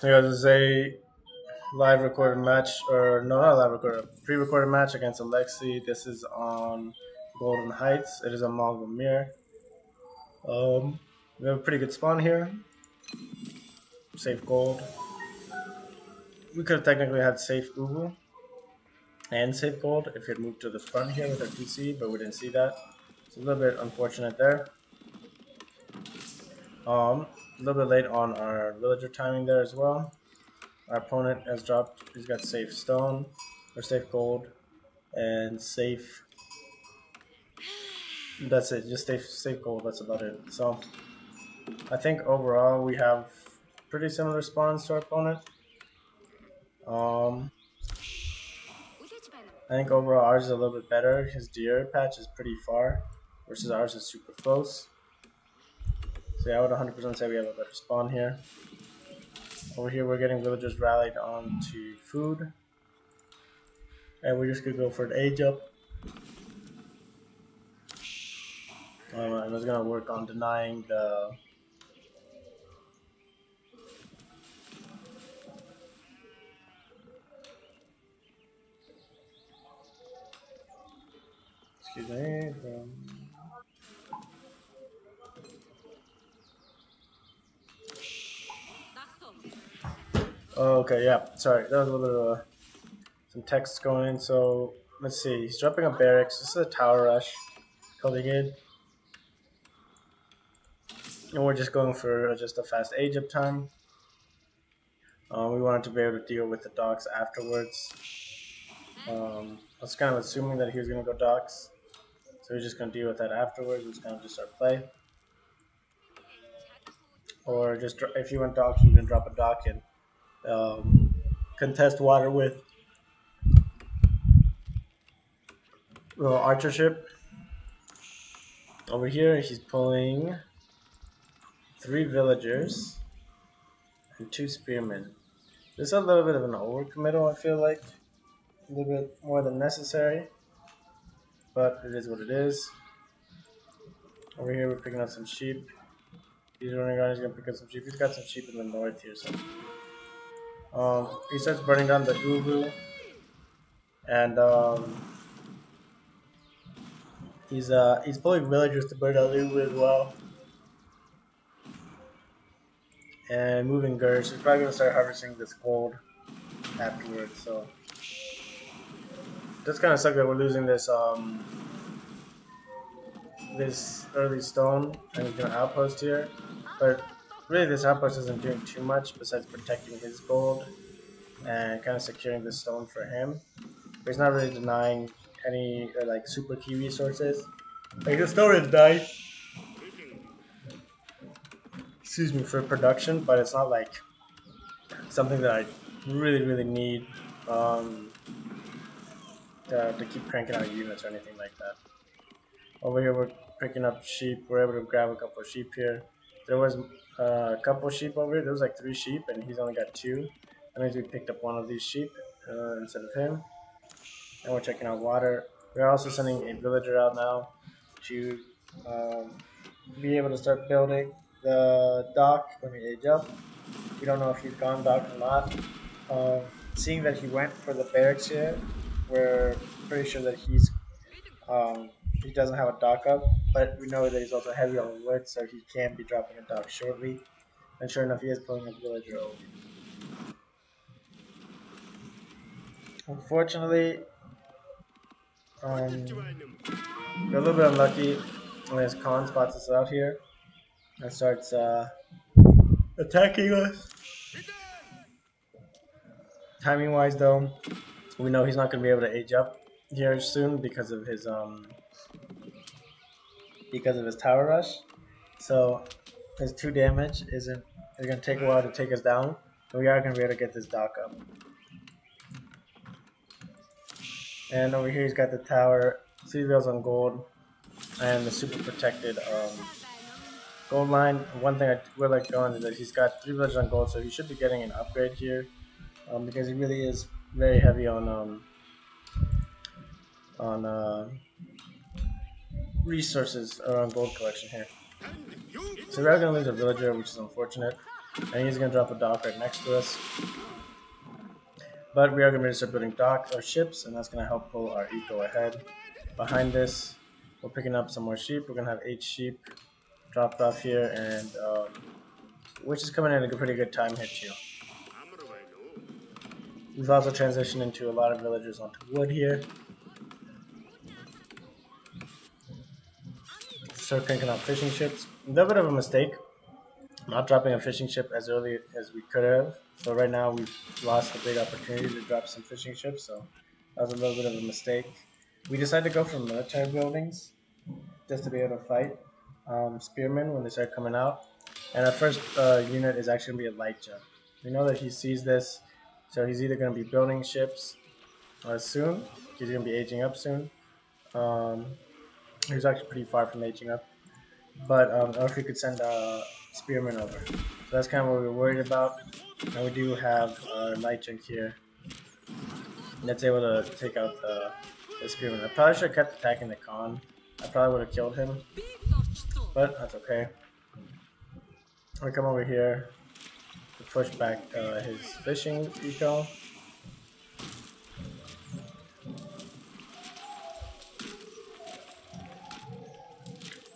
There was a live recorded match, or no, not live recorded, pre-recorded match against Alexi. This is on Golden Heights. It is a Mongol mirror. We have a pretty good spawn here. Safe gold. We could have technically had safe Ubu and safe gold if he had moved to the front here with our PC, but we didn't see that. It's a little bit unfortunate there. A little bit late on our villager timing there as well. Our opponent has dropped, he's got safe stone, or safe gold, and safe, that's it, just safe gold, that's about it. So, I think overall we have pretty similar spawns to our opponent. I think overall ours is a little bit better. His deer patch is pretty far, versus ours is super close. So yeah, I would 100% say we have a better spawn here. Over here we're getting villagers rallied onto food. And we're just gonna go for an age up. I was gonna work on denying the excuse me. Oh, okay, yeah. Sorry, that was a little bit of some text going in. So let's see. He's dropping a barracks. This is a tower rush. Calling in. And we're just going for just a fast age up time. We wanted to be able to deal with the docks afterwards. I was kind of assuming that he was going to go docks. So we're just going to deal with that afterwards. We're just going to just start play. Or just, if you went docks, you can drop a dock and contest water with archer ship. Over here, he's pulling 3 villagers and 2 spearmen. This is a little bit of an overcommittal, I feel like. A little bit more than necessary. But it is what it is. Over here, we're picking up some sheep. He's running around, he's gonna pick up some sheep. He's got some sheep in the north here, so. He starts burning down the Ubu. And he's pulling villagers to burn down the Ubu as well. And moving Gers. He's probably gonna start harvesting this gold afterwards, so. Just kind of sucks that we're losing this this early stone and he's doing outpost here, but really this outpost isn't doing too much besides protecting his gold and kind of securing the stone for him. But he's not really denying any like super key resources. Like the stone is nice, excuse me, for production, but it's not like something that I really need to keep cranking out units or anything like that. Over here we're picking up sheep. We're able to grab a couple of sheep here. There was a couple of sheep over here. There was like 3 sheep and he's only got 2. That means we picked up one of these sheep instead of him. And we're checking out water. We're also sending a villager out now to be able to start building the dock when we age up. We don't know if he's gone dock or not. Seeing that he went for the barracks here, we're pretty sure that he doesn't have a dock up, but we know that he's also heavy on wood, so he can be dropping a dock shortly. And sure enough, he is pulling a villager over. Unfortunately, we're a little bit unlucky when his Khan spots us out here and starts attacking us. Timing wise, though, we know he's not going to be able to age up here soon because of his tower rush. So his 2 damage it's going to take a while to take us down, but we are going to be able to get this dock up. And over here he's got the tower, civils on gold, and the super protected gold line. One thing I would like to on is that he's got 3 villagers on gold, so he should be getting an upgrade here because he really is very heavy on resources around gold collection here. So we are going to lose a villager, which is unfortunate. and he's gonna drop a dock right next to us. But we are gonna start building docks or ships, and that's gonna help pull our eco ahead. Behind this, we're picking up some more sheep. We're gonna have 8 sheep dropped off here, and which is coming in at a pretty good time here too. We've also transitioned into a lot of villagers onto wood here. Start cranking out fishing ships. A little bit of a mistake, not dropping a fishing ship as early as we could have. So right now we've lost a big opportunity to drop some fishing ships, so that was a little bit of a mistake. We decided to go for military buildings just to be able to fight spearmen when they start coming out. And our first unit is actually going to be a light jump. We know that he sees this, so he's either going to be building ships soon, he's going to be aging up soon. He's actually pretty far from aging up, but or if we could send spearmen over. So that's kind of what we were worried about. And we do have our light junk here that's able to take out the spearmen. I probably should have kept attacking the Khan. I probably would have killed him, but that's okay. We come over here to push back his fishing eco.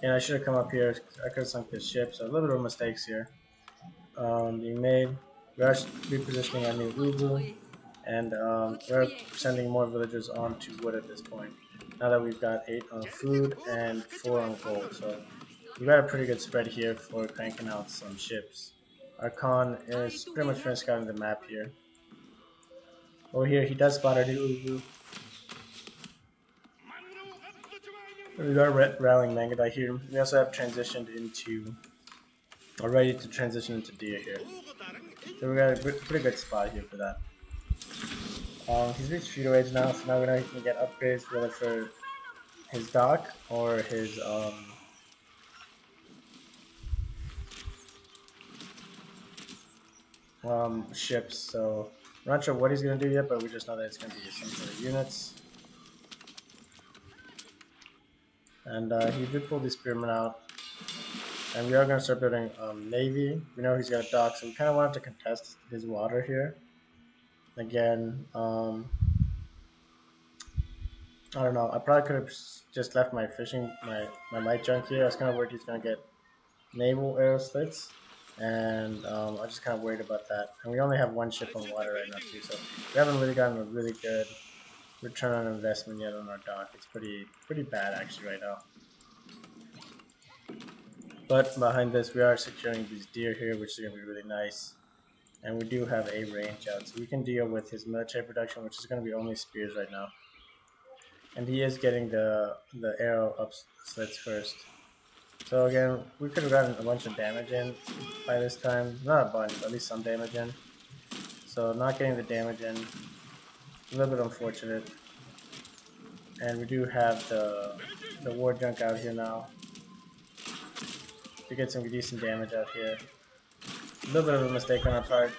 And I should have come up here. I could have sunk this ship, so a little bit of mistakes here being made. We are repositioning our new Ubu, and we're sending more villagers onto wood at this point. Now that we've got 8 on food and 4 on gold, so we've got a pretty good spread here for cranking out some ships. Our Khan is pretty much finished scouting the map here. Over here, he does spot our new Ubu. We are rallying Mangadai here. We also have transitioned into, or ready to transition into deer here. So we got a pretty good spot here for that. He's reached feudal age now, so now we know he can get upgrades whether for his dock or his ships. So I'm not sure what he's gonna do yet, but we just know that it's gonna be some sort of units. And he did pull the spearmen out. And we are going to start building navy. We know he's got a dock, so we kind of wanted to contest his water here. Again, I don't know. I probably could have just left my fishing, my light junk here. I was kind of worried he's going to get naval arrow slits. And I was just kind of worried about that. And we only have 1 ship on water right now too, so we haven't really gotten a really good return on investment yet on our dock. It's pretty bad actually right now. But behind this, we are securing these deer here, which is going to be really nice. And we do have a range out, so we can deal with his military production, which is going to be only spears right now. And he is getting the arrow up slits first. So again, we could have gotten a bunch of damage in by this time. Not a bunch, but at least some damage in. So not getting the damage in, a little bit unfortunate. And we do have the war junk out here now to get some decent damage out here. A little bit of a mistake on our part.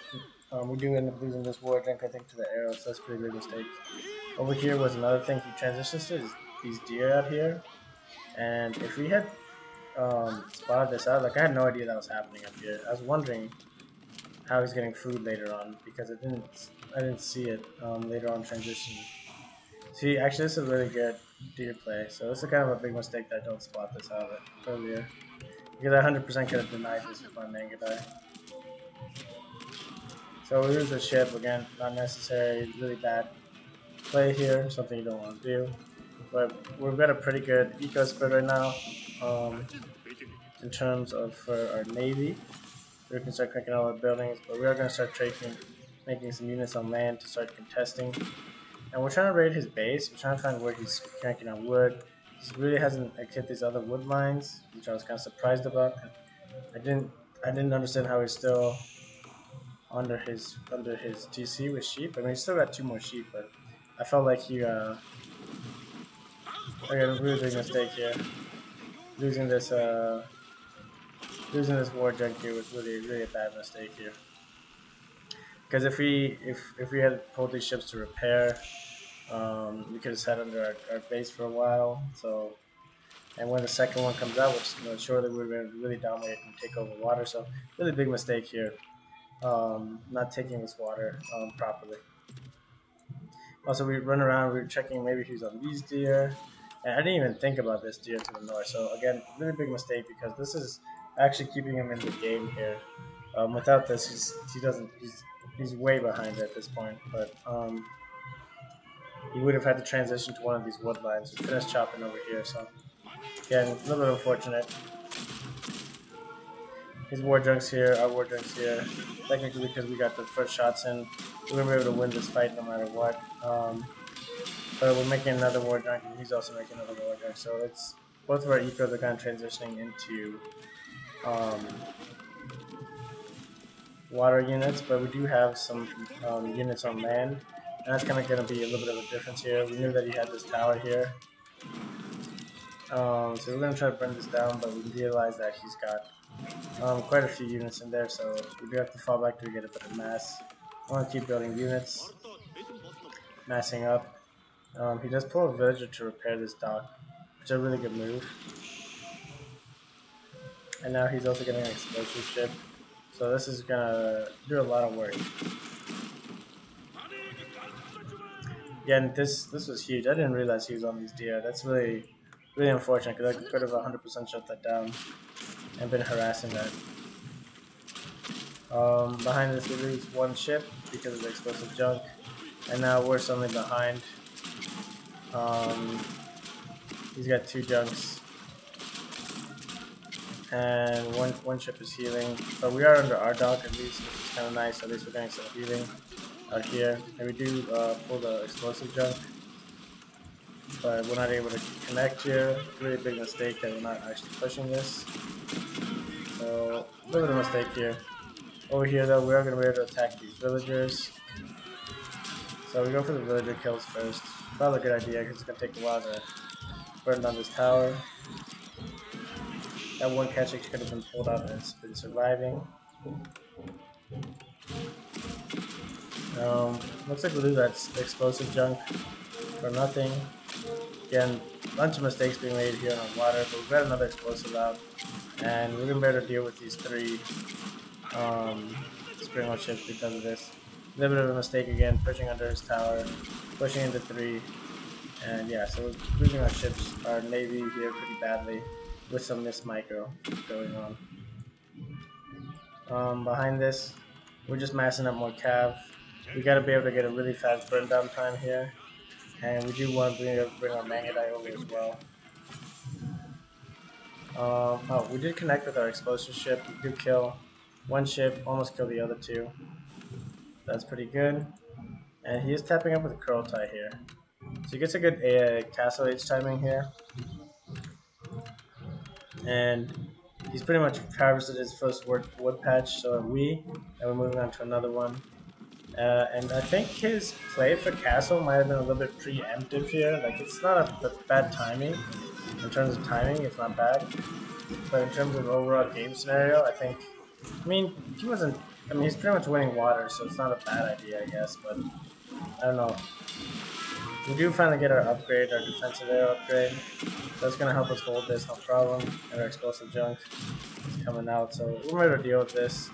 We do end up losing this war junk, I think, to the arrows, so that's a pretty big mistake. Over here was another thing he transitions to, is these deer out here. And if we had spotted this out, like I had no idea that was happening up here. I was wondering how he's getting food later on, because I didn't see it later on transition. See, actually this is a really good deer play, so this is kind of a big mistake that I don't spot this out earlier. Because I 100% could have denied this with my Mangadai. So we lose the ship, again, not necessary, really bad play here, something you don't want to do. But we've got a pretty good eco spread right now in terms of for our navy. We can start cranking all our buildings, but we are going to start making some units on land to start contesting. And we're trying to raid his base. We're trying to find where he's cranking on wood. He really hasn't hit these other wood lines, which I was kind of surprised about. I didn't understand how he's still under his TC with sheep. I mean, he's still got 2 more sheep, but I felt like he I got a really big mistake here. Losing this war junk here was really a bad mistake here. Because if we had pulled these ships to repair, we could have sat under our base for a while. So, And when the second one comes out, which surely we're going to really dominate and take over water. So really big mistake here, not taking this water properly. Also, we run around, we were checking maybe he's on these deer, and I didn't even think about this deer to the north. So again, really big mistake because this is actually keeping him in the game here. Without this, he's way behind at this point. But he would have had to transition to one of these wood lines. We finished chopping over here, so again, a little bit unfortunate. His war junk's here, our war junk's here. Technically, because we got the first shots in, we're gonna be able to win this fight no matter what. But we're making another war junk, and he's also making another war junk. So it's both of our ecos are kind of transitioning into water units, but we do have some units on land, and that's kind of going to be a little bit of a difference here. We knew that he had this tower here, so we're going to try to burn this down, but we realized that he's got quite a few units in there, so we do have to fall back to get a bit of mass. I want to keep building units, massing up. He does pull a villager to repair this dock, which is a really good move. And now he's also getting an explosive ship, so this is gonna do a lot of work. Again, this was huge. I didn't realize he was on these deer. That's really unfortunate because I could have 100% shut that down and been harassing that. Behind this, we lose one ship because of the explosive junk, and now we're suddenly behind. He's got 2 junks, and one ship is healing, but we are under our dock at least, which is kind of nice. At least we're getting some healing out here, and we do pull the explosive junk, but we're not able to connect here. Really big mistake that we're not actually pushing this, so a little bit of a mistake here. Over here though, we are going to be able to attack these villagers, so we go for the villager kills first. Probably a good idea because it's going to take a while to burn down this tower. That one catch could have been pulled out and it's been surviving. Looks like we lose that explosive junk for nothing. Again, a bunch of mistakes being made here on water, but we've got another explosive out, and we're gonna be able to deal with these 3 springwell ships because of this. A little bit of a mistake again, pushing under his tower, pushing into 3, and yeah, so we're losing our ships, our navy here pretty badly, with some missed micro going on. Behind this, we're just massing up more cav. We gotta be able to get a really fast burn down time here, and we do want to bring our Mangadai over as well. Oh, we did connect with our explosive ship. We did kill one ship, almost kill the other 2. That's pretty good. And he is tapping up with a curl tie here, so he gets a good castle age timing here. And he's pretty much harvested his first wood patch, so are we, and we're moving on to another one. And I think his play for castle might have been a little bit preemptive here. Like, it's not a bad timing. In terms of timing, it's not bad. But in terms of overall game scenario, I think, he wasn't, he's pretty much winning water, so it's not a bad idea, I guess, but I don't know. We do finally get our upgrade, our defensive air upgrade. That's going to help us hold this, no problem. And our explosive junk is coming out, so we're ready to deal with this.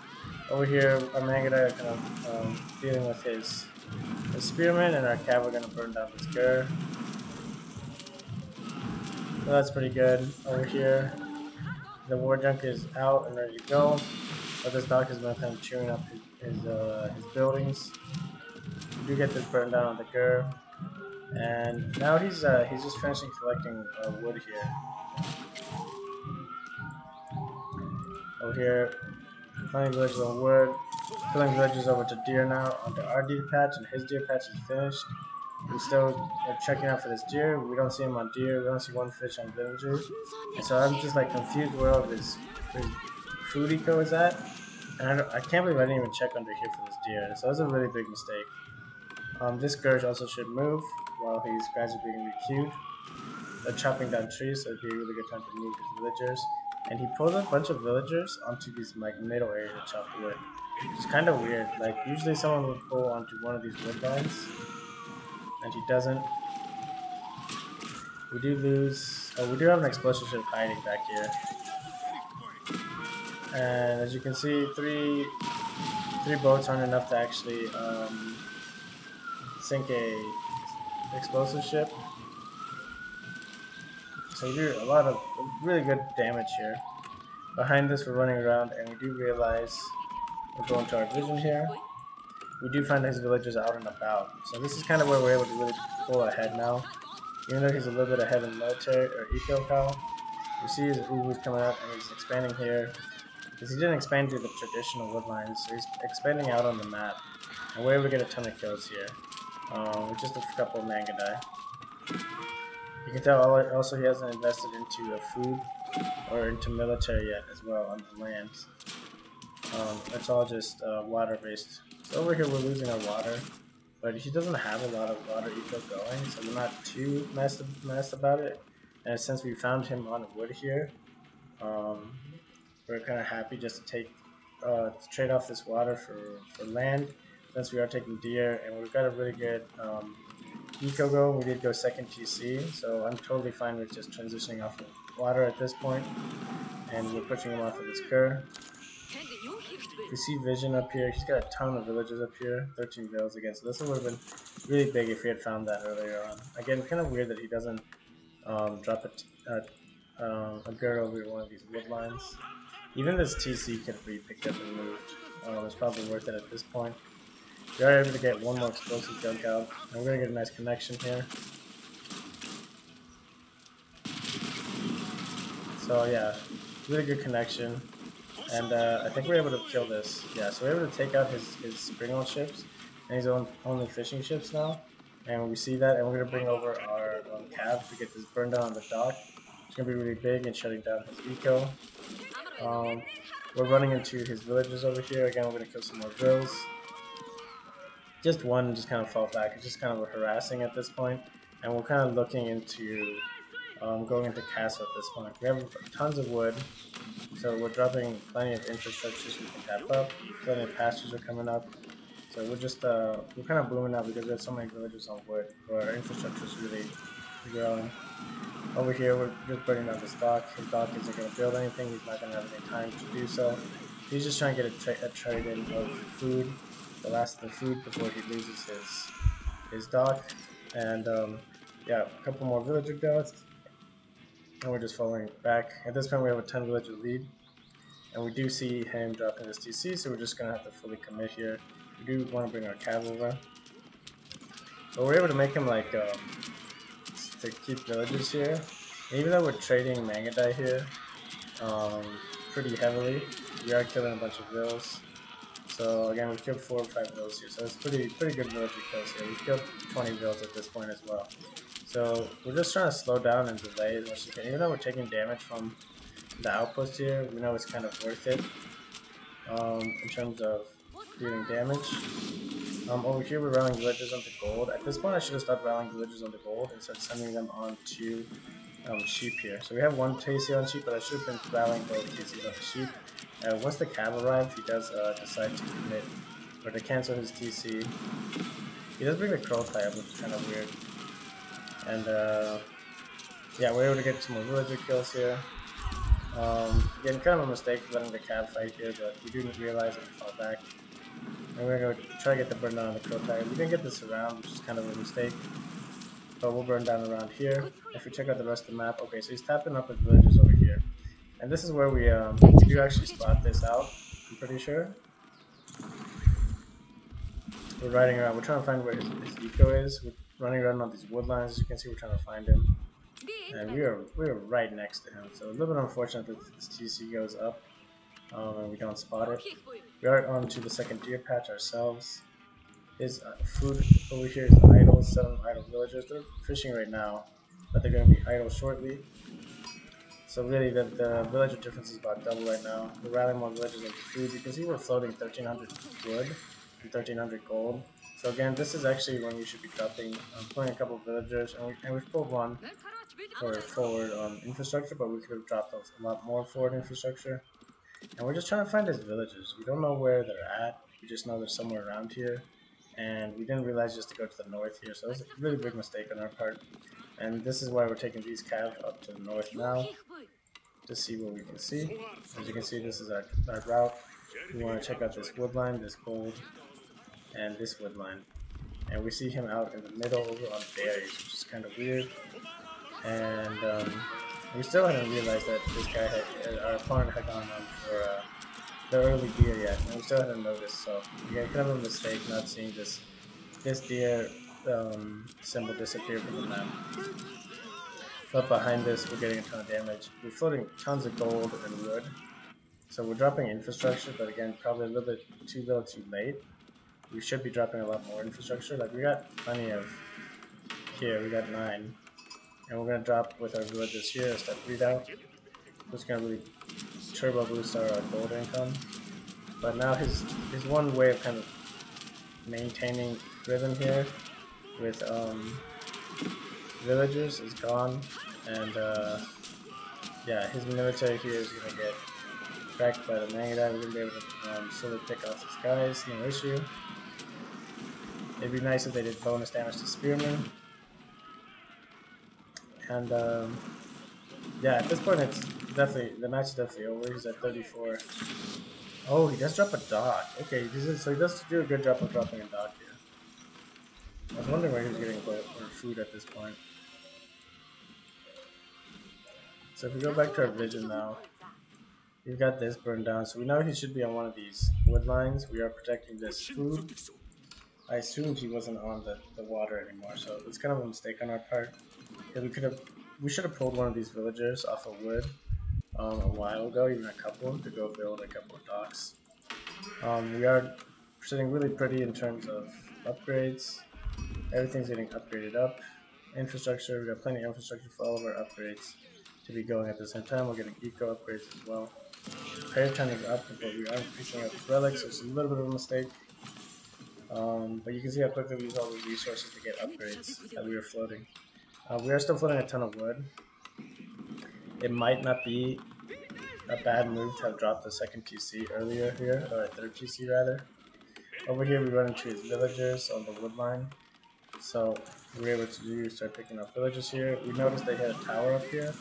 Over here, our Mangadai are kind of dealing with his spearman, and our cav are going to burn down this gur. So that's pretty good. Over here, the war junk is out and ready to go, but this dock has been kind of chewing up his buildings. We do get this burned down on the gur. And now he's just finishing collecting wood here. Over here, finding villages on wood, filling villages over to deer now onto our deer patch, and his deer patch is finished. We're still checking out for this deer. We don't see him on deer. We don't see one fish on villagers. And so I'm just like confused where all of his food eco is at. And I can't believe I didn't even check under here for this deer. So that's a really big mistake. This Gurge also should move while he's gradually being requeued. They're chopping down trees, so it'd be a really good time to move his villagers. And he pulls a bunch of villagers onto these like middle area to chop the wood. It's kind of weird. Like usually someone would pull onto one of these wood lines, and he doesn't. We do lose. Oh, we do have an explosive ship hiding back here. And as you can see, three boats aren't enough to actually sink a explosive ship. So we do a lot of really good damage here. Behind this, we're running around, and we do realize we're going to our vision here. We do find his villagers out and about. So this is kind of where we're able to really pull ahead now. Even though he's a little bit ahead in military or eco cal, you see his Ubu's coming out and he's expanding here. Because he didn't expand through the traditional wood lines, so he's expanding out on the map. And we're able to get a ton of kills here. With just a couple of Mangadai. You can tell also he hasn't invested into a food or into military yet as well on the lands. It's all just water based. So over here we're losing our water, but he doesn't have a lot of water eco going, so we're not too messed about it. And since we found him on wood here, we're kind of happy just to trade off this water for land, since we are taking deer, and we've got a really good eco go. We did go second TC, so I'm totally fine with just transitioning off of water at this point, and we're pushing him off of this cur. You see vision up here. He's got a ton of villages up here, 13 villas again, so this would have been really big if we had found that earlier on. Again, kind of weird that he doesn't drop a girl over one of these wood lines. Even this TC could be picked up and moved. It's probably worth it at this point. We are able to get one more explosive junk out, and we're going to get a nice connection here. So yeah, really good connection. And I think we're able to kill this. Yeah, so we're able to take out his spring-old ships and his only fishing ships now. And we see that, and we're going to bring over our cav to get this burned down on the dock. It's going to be really big and shutting down his eco. We're running into his villages over here. Again, we're going to kill some more drills. Just one just kind of fall back. It's just kind of harassing at this point. And we're kind of looking into going into castle at this point. We have tons of wood. So we're dropping plenty of infrastructures we can tap up. Plenty of pastures are coming up. So we're just we're kind of booming out because we have so many villages on wood. But our infrastructure is really growing. Over here, we're just burning down this dock. His dock isn't going to build anything. He's not going to have any time to do so. He's just trying to get a trade in of food, the last of the food before he loses his dock. And yeah, a couple more villager goats. And we're just following back. At this point, we have a 10 villager lead. And we do see him dropping this TC, so we're just going to have to fully commit here. We do want to bring our cav over. But we're able to make him like to keep villages here. And even though we're trading Mangadai here pretty heavily, we are killing a bunch of vills. So again, we killed 4 or 5 vills here. So it's pretty good villager kills here. We killed 20 vills at this point as well. So we're just trying to slow down and delay as much as we can. Even though we're taking damage from the outpost here, we know it's kind of worth it in terms of dealing damage. Over here we're rallying villagers onto gold. At this point I should have stopped rallying villagers onto gold and started sending them on to sheep here. So we have one TC on sheep, but I should have been rallying both TCs onto sheep. Once the cav arrives, he does decide to commit or to cancel his TC. He does bring the crow tie up, which is kind of weird. And yeah, we're able to get some more villager kills here. Again, kind of a mistake letting the cav fight here, but we didn't realize it and fall back. And we're going to try to get the burn down on the crow tie. We didn't get this around, which is kind of a mistake. But we'll burn down around here. If we check out the rest of the map, okay, so he's tapping up his villages over here. And this is where we do actually spot this out, I'm pretty sure. We're riding around, we're trying to find where his eco is. We're running around on these wood lines, as you can see, we're trying to find him. And we are right next to him, so a little bit unfortunate that this TC goes up and we don't spot it. We are on to the second deer patch ourselves. His food over here is idle, 7 idle villagers. They're fishing right now, but they're going to be idle shortly. So really the villager difference is about double right now. We're rallying more villagers into food. You can see we're floating 1300 wood and 1300 gold. So again, this is actually when we should be dropping, pulling a couple of villagers, and we've pulled one for forward infrastructure, but we could have dropped a lot more forward infrastructure. And we're just trying to find his villages. We don't know where they're at, we just know they're somewhere around here. And we didn't realize just to go to the north here, so it was a really big mistake on our part. And this is why we're taking these cav up to the north now to see what we can see. As you can see, this is our route. We want to check out this wood line, this gold, and this wood line. And we see him out in the middle over on berries, which is kind of weird. And we still hadn't realized that this guy had, our opponent had gone on for the early deer yet, and we still hadn't noticed. So again, kind of a mistake not seeing this deer symbol disappear from the map. But behind this, we're getting a ton of damage. We're floating tons of gold and wood, so we're dropping infrastructure, but again, probably a little bit too late. We should be dropping a lot more infrastructure. Like, we got plenty of here, we got 9. And we're going to drop with our villages here a step 3 down. It's going to really turbo boost our gold income. But now his one way of kind of maintaining rhythm here with villagers is gone. And yeah, his military here is going to get cracked by the Mangadai. We're going to be able to slowly pick off these guys, no issue. It'd be nice if they did bonus damage to spearmen. And yeah, at this point it's definitely, the match is definitely over. He's at 34. Oh, he does drop a dock. Okay, so he does do a good job of dropping a dock here. I was wondering where he was getting food at this point. So if we go back to our vision now, we've got this burned down. So we know he should be on one of these wood lines. We are protecting this food. I assumed he wasn't on the water anymore, so it's kind of a mistake on our part. Yeah, we should have pulled one of these villagers off of wood a while ago, even a couple, to go build a couple of docks. We are sitting really pretty in terms of upgrades. Everything's getting upgraded up. Infrastructure, we got plenty of infrastructure for all of our upgrades to be going at the same time. We're getting eco upgrades as well. Prayer turning is up, but we are picking up relics, so it's a little bit of a mistake. But you can see how quickly we use all those resources to get upgrades that we were floating. We are still floating a ton of wood. It might not be a bad move to have dropped the second TC earlier here, or a third TC rather. Over here we run into his villagers on the wood line. So we were able to start picking up villagers here. We noticed they had a tower up here.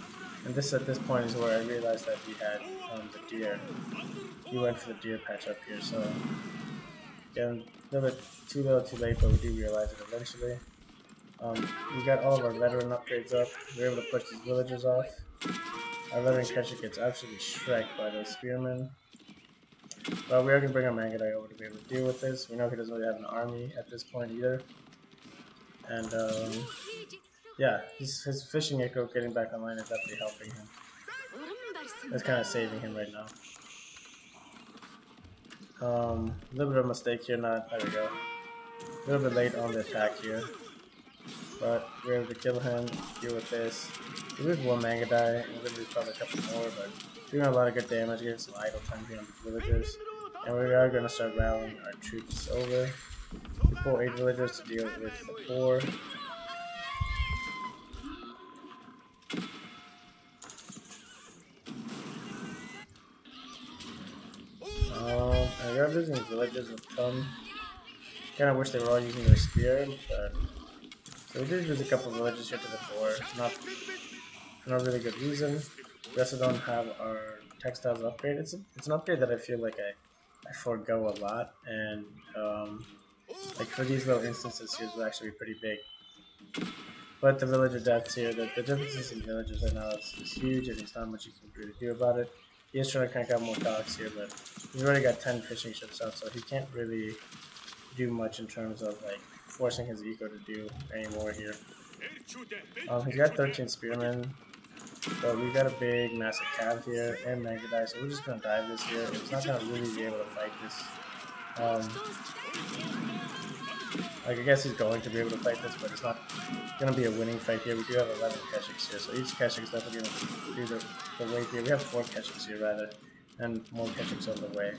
And this at this point is where I realized that he had the deer. He went for the deer patch up here, so again, a little bit too late, but we do realize it eventually. We got all of our veteran upgrades up. We were able to push these villagers off. Our veteran catcher gets absolutely shreked by those spearmen. But we are going to bring our Mangadai over to be able to deal with this. We know he doesn't really have an army at this point either. And yeah, his fishing echo getting back online is definitely helping him. It's kind of saving him right now. A little bit of a mistake here, there we go. A little bit late on the attack here. But we're able to kill him, deal with this. We lose one Mangadai, and we're going to lose probably a couple more, but doing a lot of good damage, getting some idle time here on the villagers. And we are going to start rallying our troops over. We pull 8 villagers to deal with the 4. And we are losing villagers a ton. Kind of wish they were all using their spear, but so we did lose a couple of villages here to the 4. For no really good reason. We also don't have our textiles upgrade. It's an upgrade that I feel like I forego a lot, and like for these little instances here will actually be pretty big. But the villager deaths here, the differences in villagers right now is huge, and there's not much you can really do about it. He is trying to crank out more docks here, but he's already got 10 fishing ships out, so he can't really do much in terms of like forcing his eco to do any more here. He's got 13 spearmen, but we got a big massive cav here and Mangadai, so we're just gonna dive this here. It's not gonna really be able to fight this. Like, I guess he's going to be able to fight this, but it's not going to be a winning fight here. We do have 11 Keshiks here, so each Keshik is definitely going to do the weight here. We have 4 Keshiks here, rather, and more Keshiks on the way.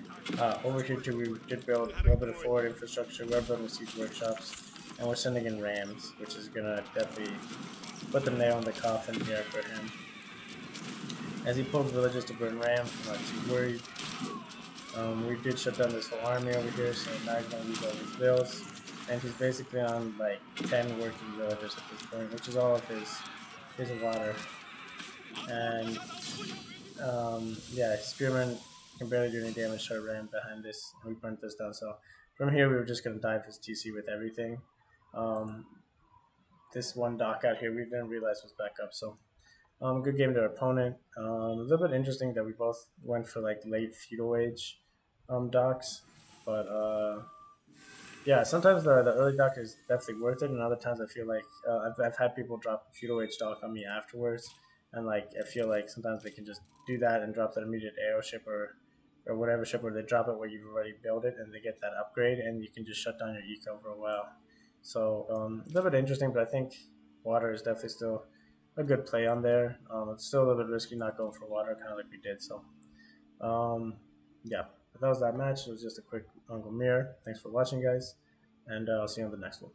Over here, too, we did build a little bit of forward infrastructure. We're building siege workshops, and we're sending in rams, which is going to definitely put the nail in the coffin here for him. As he pulls villages to burn rams, I'm not too worried. We did shut down this whole army over here, so now he's going to use all these bills. and he's basically on like 10 working villagers at this point, which is all of his water. And yeah, Spearman can barely do any damage, so I ran behind this and we burnt this down. So from here, we were just going to dive his TC with everything. Um, this one dock out here, we didn't realize was back up. So good game to our opponent. A little bit interesting that we both went for like late feudal age docks, but yeah, sometimes the early dock is definitely worth it, and other times I feel like I've had people drop feudal age dock on me afterwards, and like I feel like sometimes they can just do that and drop that immediate arrow ship or whatever ship, or they drop it where you've already built it and they get that upgrade, and you can just shut down your eco for a while. So a little bit interesting, but I think water is definitely still a good play on there. It's still a little bit risky not going for water, kind of like we did. So um, yeah, but that was that match. It was just a quick Mongol mirror. Thanks for watching, guys, and I'll see you on the next one.